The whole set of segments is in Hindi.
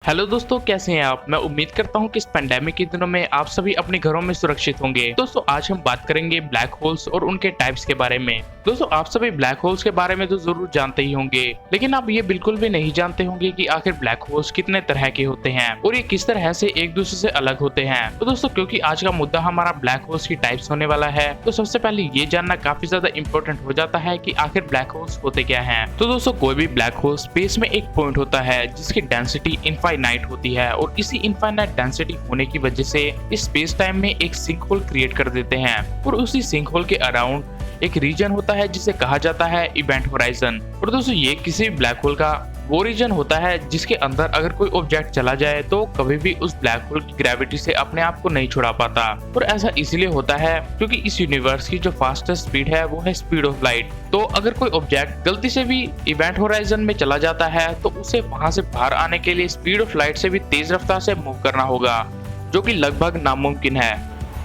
हेलो दोस्तों, कैसे हैं आप। मैं उम्मीद करता हूं कि इस पेंडेमिक के दिनों में आप सभी अपने घरों में सुरक्षित होंगे। दोस्तों, आज हम बात करेंगे ब्लैक होल्स और उनके टाइप्स के बारे में। दोस्तों, आप सभी ब्लैक होल्स के बारे में तो जरूर जानते ही होंगे, लेकिन आप ये बिल्कुल भी नहीं जानते होंगे कि आखिर ब्लैक होल्स कितने तरह के होते हैं और ये किस तरह से एक दूसरे से अलग होते हैं। तो दोस्तों, क्योंकि आज का मुद्दा हमारा ब्लैक होल्स की टाइप्स होने वाला है, तो सबसे पहले ये जानना काफी ज्यादा इंपॉर्टेंट हो जाता है कि आखिर ब्लैक होल्स होते क्या हैं। तो दोस्तों, कोई भी ब्लैक होल स्पेस में एक पॉइंट होता है जिसकी डेंसिटी इनफाइनाइट होती है और इसी इनफाइनाइट डेंसिटी होने की वजह से इस स्पेस टाइम में एक सिंक होल क्रिएट कर देते हैं और उसी सिंक होल के अराउंड एक रीजन होता है जिसे कहा जाता है इवेंट होराइजन। और दोस्तों, ये किसी ब्लैक होल का वो रीजन होता है जिसके अंदर अगर कोई ऑब्जेक्ट चला जाए तो कभी भी उस ब्लैक होल की ग्रेविटी से अपने आप को नहीं छुड़ा पाता। और ऐसा इसलिए होता है क्योंकि इस यूनिवर्स की जो फास्टेस्ट स्पीड है वो है स्पीड ऑफ लाइट। तो अगर कोई ऑब्जेक्ट गलती से भी इवेंट होराइजन में चला जाता है तो उसे वहां से बाहर आने के लिए स्पीड ऑफ लाइट से भी तेज रफ्तार से मूव करना होगा, जो कि लगभग नामुमकिन है।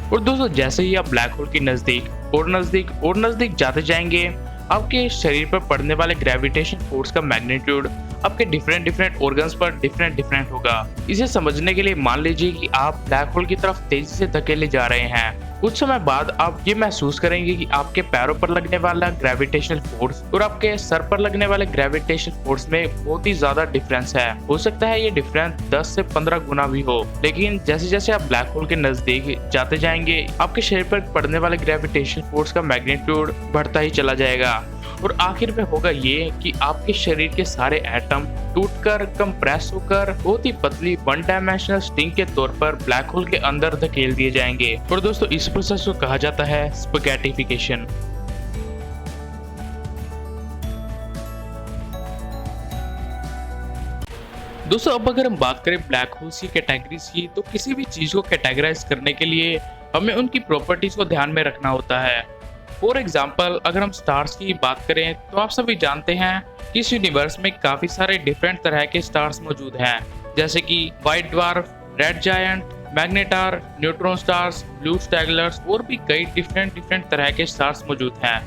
और दोस्तों, जैसे ही आप ब्लैक होल के नजदीक और नजदीक जाते जाएंगे, आपके शरीर पर पड़ने वाले ग्रेविटेशन फोर्स का मैग्नीट्यूड आपके डिफरेंट ऑर्गन्स पर डिफरेंट होगा। इसे समझने के लिए मान लीजिए कि आप ब्लैक होल की तरफ तेजी से धकेले जा रहे हैं। कुछ समय बाद आप ये महसूस करेंगे कि आपके पैरों पर लगने वाला ग्रेविटेशनल फोर्स और आपके सर पर लगने वाले ग्रेविटेशनल फोर्स में बहुत ही ज्यादा डिफरेंस है। हो सकता है ये डिफरेंस 10 से 15 गुना भी हो, लेकिन जैसे जैसे आप ब्लैक होल के नजदीक जाते जाएंगे, आपके शरीर पर पड़ने वाले ग्रेविटेशनल फोर्स का मैग्नीट्यूड बढ़ता ही चला जाएगा। और आखिर में होगा ये कि आपके शरीर के सारे एटम टूटकर कंप्रेस होकर बहुत ही पतली वन डायमेंशनल स्ट्रिंग के तौर पर ब्लैक होल के अंदर धकेल दिए जाएंगे। और दोस्तों, इस प्रोसेस को कहा जाता है स्पैगेटिफिकेशन। दोस्तों, अब अगर हम बात करें ब्लैक होल्स की कैटेगरीज की, तो किसी भी चीज को कैटेगराइज करने के लिए हमें उनकी प्रॉपर्टीज को ध्यान में रखना होता है। फॉर एग्जाम्पल, अगर हम स्टार्स की बात करें तो आप सभी जानते हैं कि इस यूनिवर्स में काफी सारे डिफरेंट तरह के स्टार्स मौजूद हैं, जैसे कि white dwarf, red giant, magnetar, neutron stars, blue stragglers और भी कई डिफरेंट तरह के स्टार्स मौजूद हैं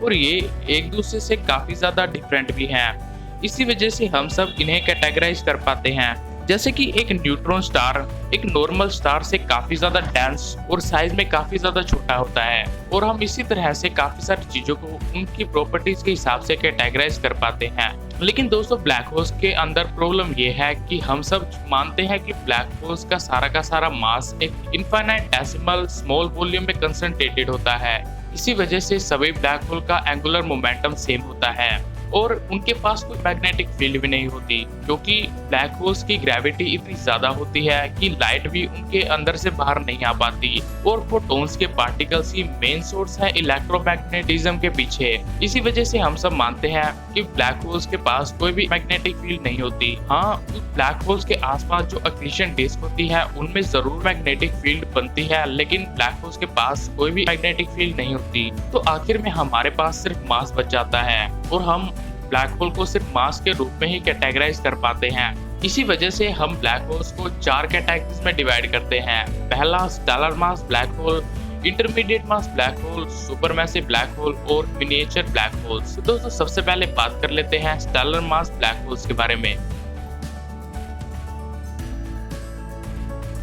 और ये एक दूसरे से काफी ज्यादा डिफरेंट भी हैं। इसी वजह से हम सब इन्हें कैटेगराइज कर पाते हैं। जैसे कि एक न्यूट्रॉन स्टार एक नॉर्मल स्टार से काफी ज्यादा डेंस और साइज में काफी ज्यादा छोटा होता है और हम इसी तरह से काफी सारी चीजों को उनकी प्रॉपर्टीज के हिसाब से कैटेगराइज कर पाते हैं। लेकिन दोस्तों, ब्लैक होल्स के अंदर प्रॉब्लम ये है कि हम सब मानते हैं कि ब्लैक होल्स का सारा मास एक इनफाइनाइट डेसिमल स्मॉल वॉल्यूम में कंसंट्रेटेड होता है। इसी वजह से सभी ब्लैक होल का एंगुलर मोमेंटम सेम होता है और उनके पास कोई मैग्नेटिक फील्ड भी नहीं होती, क्योंकि ब्लैक होल्स की ग्रेविटी इतनी ज्यादा होती है कि लाइट भी उनके अंदर से बाहर नहीं आ पाती और फोटॉन्स के पार्टिकल्स की मेन सोर्स है इलेक्ट्रोमैग्नेटिज्म के पीछे। इसी वजह से हम सब मानते हैं कि ब्लैक होल्स के पास कोई भी मैग्नेटिक फील्ड नहीं होती। हाँ, उस ब्लैक होल्स के आसपास जो अक्रीशन डिस्क होती है उनमें जरूर मैग्नेटिक फील्ड बनती है, लेकिन ब्लैक होल्स के पास कोई भी मैग्नेटिक फील्ड नहीं होती। तो आखिर में हमारे पास सिर्फ मास बच जाता है और हम ब्लैक होल को सिर्फ मास के रूप में ही कैटेगराइज कर पाते हैं। इसी वजह से हम ब्लैक होल्स को 4 कैटेगरीज में डिवाइड करते हैं। पहला stellar mass black hole, intermediate mass black hole, supermassive black hole और मिनिएचर ब्लैक होल्स। तो दोस्तों, सबसे पहले बात कर लेते हैं स्टेलर मास ब्लैक होल्स के बारे में।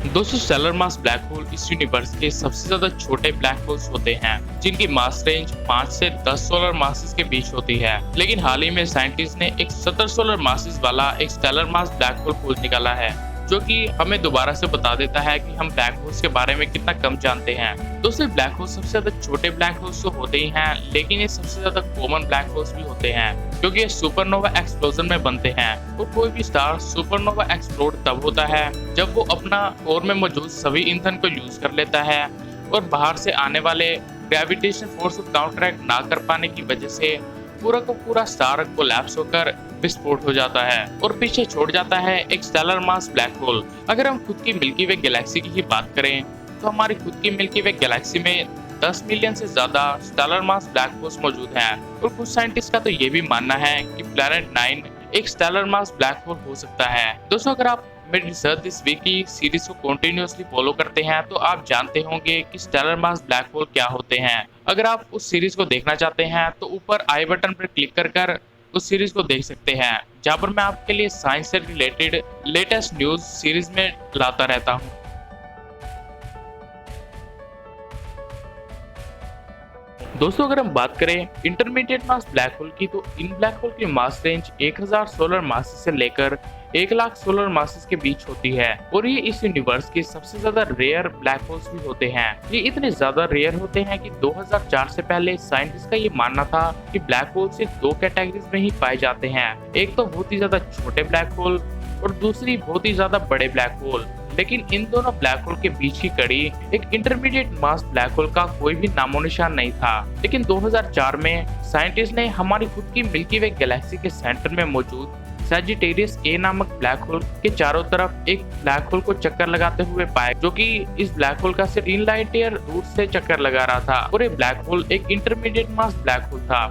दोस्तों, स्टेलर मास ब्लैक होल इस यूनिवर्स के सबसे ज्यादा छोटे ब्लैक होल्स होते हैं, जिनकी मास रेंज 5 से 10 सोलर मासेस के बीच होती है। लेकिन हाल ही में साइंटिस्ट ने एक 70 सोलर मासेस वाला एक स्टेलर मास ब्लैक होल खोज निकाला है, जो कि हमें दोबारा से बता देता है कि हम ब्लैक होल्स के बारे में कितना कम जानते हैं। दोस्तों, ब्लैक होल्स सबसे ज्यादा छोटे ब्लैक होल्स तो होते ही हैं, लेकिन ये सबसे ज्यादा कॉमन ब्लैक होल्स भी होते हैं, क्योंकि ये सुपरनोवा एक्सप्लोजन में बनते हैं। तो कोई भी स्टार सुपरनोवा एक्सप्लोड तब होता है जब वो अपना कोर में मौजूद सभी ईंधन को यूज कर लेता है और बाहर से आने वाले ग्रेविटेशन फोर्स को काउंटरैक्ट ना कर पाने की वजह से पूरा का पूरा स्टार कोलैप्स होकर विस्फोट हो जाता है और पीछे छोड़ जाता है एक स्टेलर मास ब्लैक होल। अगर हम खुद की मिल्की वे गैलेक्सी की ही बात करें तो हमारी खुद की मिल्की वे गैलेक्सी में 10 मिलियन से ज्यादा स्टेलर मास ब्लैक होल्स मौजूद हैं और कुछ साइंटिस्ट का तो ये भी मानना है कि प्लैनेट 9 एक स्टेलर मास ब्लैक होल हो सकता है। दोस्तों, अगर आप मेरी रिसर्च दिस वीक की सीरीज को कंटिन्यूअसली फॉलो करते हैं तो आप जानते होंगे कि स्टेलर मास ब्लैक होल क्या होते हैं। अगर आप उस सीरीज को देखना चाहते हैं तो ऊपर आई बटन पर क्लिक कर उस सीरीज को देख सकते हैं, जहाँ पर मैं आपके लिए साइंस से रिलेटेड लेटेस्ट न्यूज सीरीज में लाता रहता हूँ। दोस्तों अगर हम बात करें इंटरमीडिएट मास ब्लैक होल की, तो इन ब्लैक होल की मास रेंज 1000 सोलर मासेस से लेकर 1 लाख सोलर मासेस के बीच होती है और ये इस यूनिवर्स के सबसे ज्यादा रेयर ब्लैक होल्स भी होते हैं। ये इतने ज्यादा रेयर होते हैं कि 2004 से पहले साइंटिस्ट का ये मानना था कि ब्लैक होल सिर्फ 2 कैटेगरीज में ही पाए जाते हैं, एक तो बहुत ही ज्यादा छोटे ब्लैक होल और दूसरी बहुत ही ज्यादा बड़े ब्लैक होल। लेकिन इन दोनों ब्लैक होल के बीच की कड़ी एक इंटरमीडिएट मास ब्लैक होल का कोई भी नामो निशान नहीं था। लेकिन 2004 में साइंटिस्ट ने हमारी खुद की मिल्की वे गैलेक्सी के सेंटर में मौजूद सैजिटेरियस ए नामक ब्लैक होल के चारों तरफ एक ब्लैक होल को चक्कर लगाते हुए पाया, जो कि इस ब्लैक होल का सिर्फ 3 लाइट ईयर दूर से चक्कर लगा रहा था और ये ब्लैक होल एक इंटरमीडिएट मास ब्लैक होल था।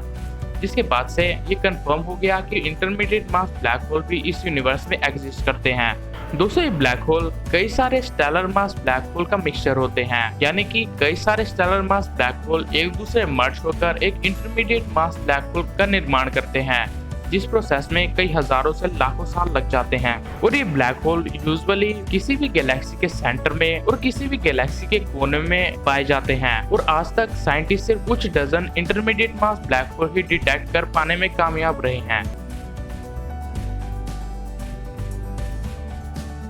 जिसके बाद से ये कंफर्म हो गया कि इंटरमीडिएट मास ब्लैक होल भी इस यूनिवर्स में एग्जिस्ट करते हैं। दोस्तों ये ब्लैक होल कई सारे स्टेलर मास ब्लैक होल का मिक्सचर होते हैं, यानी कि कई सारे स्टेलर मास ब्लैक होल एक दूसरे मर्ज होकर एक इंटरमीडिएट मास ब्लैक होल का निर्माण करते हैं, जिस प्रोसेस में कई हजारों से लाखों साल लग जाते हैं। और ये ब्लैक होल यूजुअली किसी भी गैलेक्सी के सेंटर में और किसी भी गैलेक्सी के कोने में पाए जाते हैं और आज तक साइंटिस्ट सिर्फ कुछ dozen intermediate mass black hole ही डिटेक्ट कर पाने में कामयाब रहे हैं।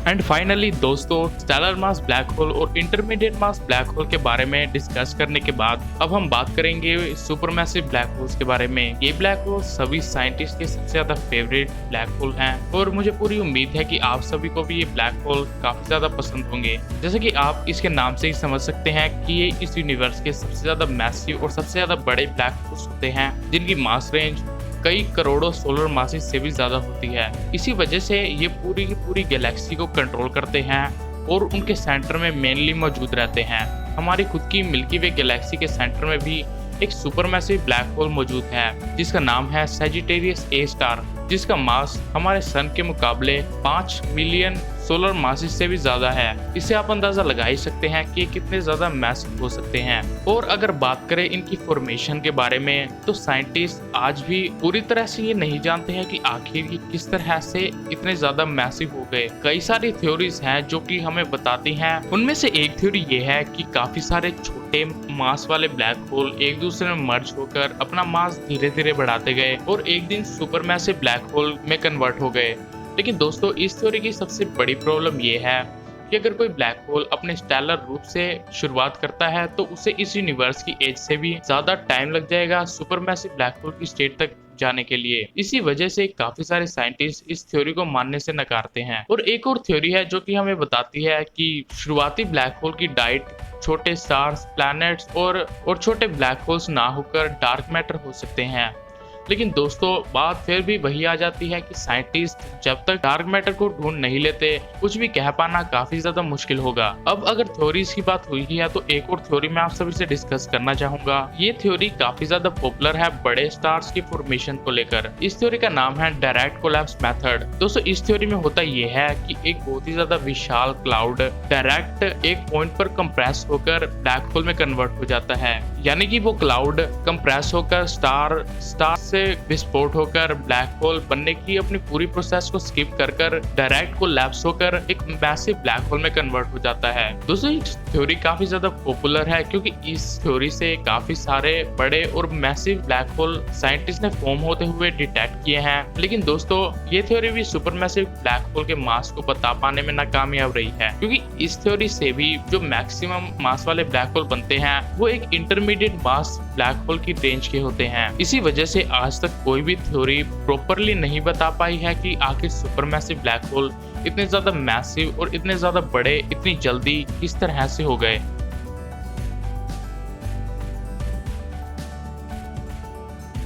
एंड फाइनली दोस्तों, स्टेलर मास ब्लैक होल और इंटरमीडिएट मास ब्लैक होल के बारे में डिस्कस करने के बाद अब हम बात करेंगे सुपरमैसिव ब्लैक होल्स के बारे में। ये ब्लैक होल सभी साइंटिस्ट के सबसे ज्यादा फेवरेट ब्लैक होल हैं और मुझे पूरी उम्मीद है कि आप सभी को भी ये ब्लैक होल काफी ज्यादा पसंद होंगे। जैसे कि आप इसके नाम से ही समझ सकते हैं कि ये इस यूनिवर्स के सबसे ज्यादा मैसिव और सबसे ज्यादा बड़े ब्लैक होल्स होते हैं, जिनकी मास रेंज कई करोड़ों सोलर मासेस से भी ज्यादा होती है। इसी वजह से ये पूरी की पूरी गैलेक्सी को कंट्रोल करते हैं और उनके सेंटर में मेनली मौजूद रहते हैं। हमारी खुद की मिल्की वे गैलेक्सी के सेंटर में भी एक सुपरमैसिव ब्लैक होल मौजूद है, जिसका नाम है सैजिटेरियस ए स्टार, जिसका मास हमारे सन के मुकाबले 5 मिलियन सोलर मासेस से भी ज्यादा है। इससे आप अंदाजा लगा ही सकते हैं कि कितने ज्यादा मैसिव हो सकते हैं। और अगर बात करें इनकी फॉर्मेशन के बारे में, तो साइंटिस्ट आज भी पूरी तरह से ये नहीं जानते हैं कि आखिर ये किस तरह से इतने ज्यादा मैसिव हो गए। कई सारी थ्योरीज हैं जो कि हमें बताती हैं। उनमें से एक थ्योरी ये है कि काफी सारे छोटे मास वाले ब्लैक होल एक दूसरे में मर्ज होकर अपना मास धीरे धीरे बढ़ाते गए और एक दिन सुपरमैसिव ब्लैक होल में कन्वर्ट हो गए। लेकिन दोस्तों इस थ्योरी की सबसे बड़ी प्रॉब्लम ये है कि अगर कोई ब्लैक होल अपने स्टेलर रूप से शुरुआत करता है तो उसे इस यूनिवर्स की एज से भी ज्यादा टाइम लग जाएगा सुपरमैसिव ब्लैक होल की स्टेट तक जाने के लिए। इसी वजह से काफी सारे साइंटिस्ट इस थ्योरी को मानने से नकारते हैं। और एक और थ्योरी है जो कि हमें बताती है कि शुरुआती ब्लैक होल की डाइट छोटे स्टार्स, प्लैनेट्स और छोटे ब्लैक होल्स ना होकर डार्क मैटर हो सकते हैं। लेकिन दोस्तों बात फिर भी वही आ जाती है कि साइंटिस्ट जब तक डार्क मैटर को ढूंढ नहीं लेते कुछ भी कह पाना काफी ज्यादा मुश्किल होगा। अब अगर थ्योरीज की बात हुई है तो एक और थ्योरी मैं आप सभी से डिस्कस करना चाहूंगा। ये थ्योरी काफी ज्यादा पॉपुलर है बड़े स्टार्स की फॉर्मेशन को लेकर। इस थ्योरी का नाम है डायरेक्ट कोलैप्स मेथड। दोस्तों इस थ्योरी में होता ये है कि एक बहुत ही ज्यादा विशाल क्लाउड डायरेक्ट एक पॉइंट पर कंप्रेस होकर ब्लैक होल में कन्वर्ट हो जाता है, यानी कि वो क्लाउड कंप्रेस होकर स्टार से विस्फोट होकर ब्लैक होल बनने की अपनी पूरी प्रोसेस को स्किप कर डायरेक्ट कोलैप्स होकर एक मैसिव ब्लैक होल में कन्वर्ट हो जाता है। दोस्तों ये थ्योरी काफी ज्यादा पॉपुलर है क्योंकि इस थ्योरी से काफी सारे बड़े और मैसिव ब्लैक होल साइंटिस्ट ने फॉर्म होते हुए डिटेक्ट किए हैं। लेकिन दोस्तों ये थ्योरी भी सुपरमैसिव ब्लैक होल के मास को बता पाने में नाकामयाब रही है, क्योंकि इस थ्योरी से भी जो मैक्सिमम मास वाले ब्लैक होल बनते हैं वो एक इंटरमीडिएट मास ब्लैक होल की रेंज के होते हैं। इसी वजह से आज तक कोई भी थ्योरी प्रॉपरली नहीं बता पाई है कि आखिर सुपरमैसिव ब्लैक होल इतने ज्यादा मैसिव और इतने ज्यादा बड़े इतनी जल्दी किस तरह से हो गए।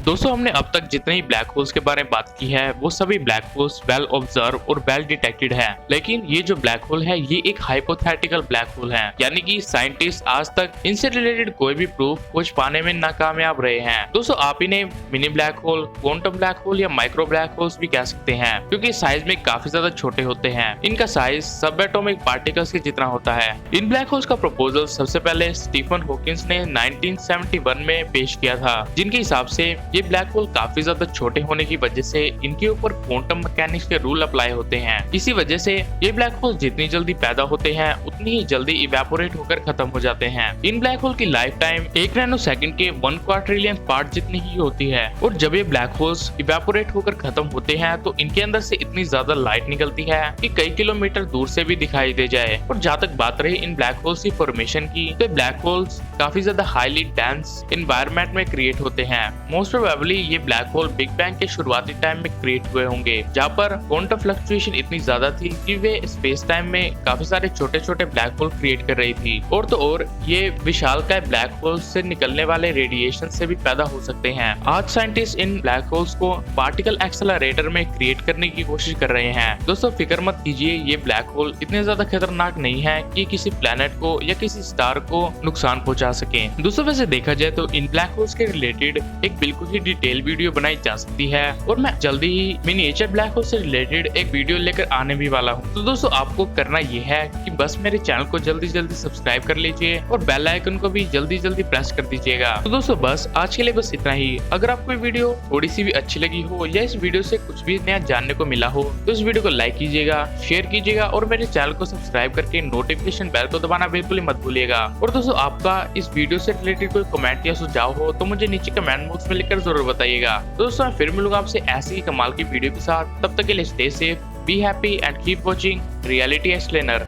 दोस्तों हमने अब तक जितने ही ब्लैक होल्स के बारे में बात की है वो सभी ब्लैक होल्स वेल ऑब्जर्व और वेल डिटेक्टेड है। लेकिन ये जो ब्लैक होल है ये एक हाइपोथेटिकल ब्लैक होल है, यानी कि साइंटिस्ट आज तक इनसे रिलेटेड कोई भी प्रूफ खोज पाने में नाकामयाब रहे हैं। दोस्तों आप इन्हें mini black hole, quantum black hole या माइक्रो ब्लैक होल्स भी कह सकते हैं, क्योंकि साइज में काफी ज्यादा छोटे होते हैं। इनका साइज सब एटॉमिक पार्टिकल्स के जितना होता है। इन ब्लैक होल्स का प्रपोजल सबसे पहले स्टीफन हॉकिंस ने 1971 में पेश किया था, जिनके हिसाब से ये ब्लैक होल काफी ज्यादा छोटे होने की वजह से इनके ऊपर क्वांटम मैकेनिक्स के रूल अप्लाई होते हैं। इसी वजह से ये ब्लैक होल जितनी जल्दी पैदा होते हैं उतनी ही जल्दी इवेपोरेट होकर खत्म हो जाते हैं। इन ब्लैक होल की लाइफ टाइम 1 नैनो सेकंड के 1 ट्रिलियन पार्ट जितनी ही होती है और जब ये ब्लैक होल्स इवेपोरेट होकर खत्म होते हैं तो इनके अंदर से इतनी ज्यादा लाइट निकलती है कि कई किलोमीटर दूर से भी दिखाई दे जाए। और जहाँ तक बात रही इन ब्लैक होल्स की फॉर्मेशन की, तो ब्लैक होल्स काफी ज्यादा हाईली डेंस एनवायरनमेंट में क्रिएट होते हैं। मोस्ट प्रोबेबली ये ब्लैक होल बिग बैंग के शुरुआती टाइम में क्रिएट हुए होंगे, जहाँ पर क्वांटम फ्लक्चुएशन इतनी ज्यादा थी कि वे स्पेस टाइम में काफी सारे छोटे छोटे ब्लैक होल क्रिएट कर रही थी। और तो और ये विशालकाय ब्लैक होल से निकलने वाले रेडिएशन से भी पैदा हो सकते हैं। आज साइंटिस्ट इन ब्लैक होल्स को पार्टिकल एक्सेलरेटर में क्रिएट करने की कोशिश कर रहे हैं। दोस्तों फिक्र मत कीजिए, ये ब्लैक होल इतने ज्यादा खतरनाक नहीं है कि किसी प्लेनेट को या किसी स्टार को नुकसान पहुंचा सके। दोस्तों वैसे देखा जाए तो इन ब्लैक होल्स के रिलेटेड एक बिल्कुल ही डिटेल वीडियो बनाई जा सकती है और मैं जल्दी ही मिनिएचर ब्लैक होल से रिलेटेड एक वीडियो लेकर आने भी वाला हूँ। तो दोस्तों आपको करना ये है कि बस मेरे चैनल को जल्दी जल्दी सब्सक्राइब कर लीजिए और बेल आइकन को भी जल्दी जल्दी प्रेस कर दीजिएगा। तो दोस्तों बस आज के लिए बस इतना ही। अगर आपको ये वीडियो थोड़ी सी भी अच्छी लगी हो या इस वीडियो से कुछ भी नया जानने को मिला हो तो इस वीडियो को लाइक कीजिएगा, शेयर कीजिएगा और मेरे चैनल को सब्सक्राइब करके नोटिफिकेशन बेल को दबाना बिल्कुल ही मत भूलिएगा। और दोस्तों आपका इस वीडियो से रिलेटेड कोई कमेंट या सुझाव हो तो मुझे नीचे कमेंट बॉक्स में लिखकर जरूर बताइएगा। तो दोस्तों मैं फिर मिलूंगा आपसे ऐसी ही कमाल की वीडियो के साथ। तब तक के लिए stay safe, be happy and keep watching reality explainer.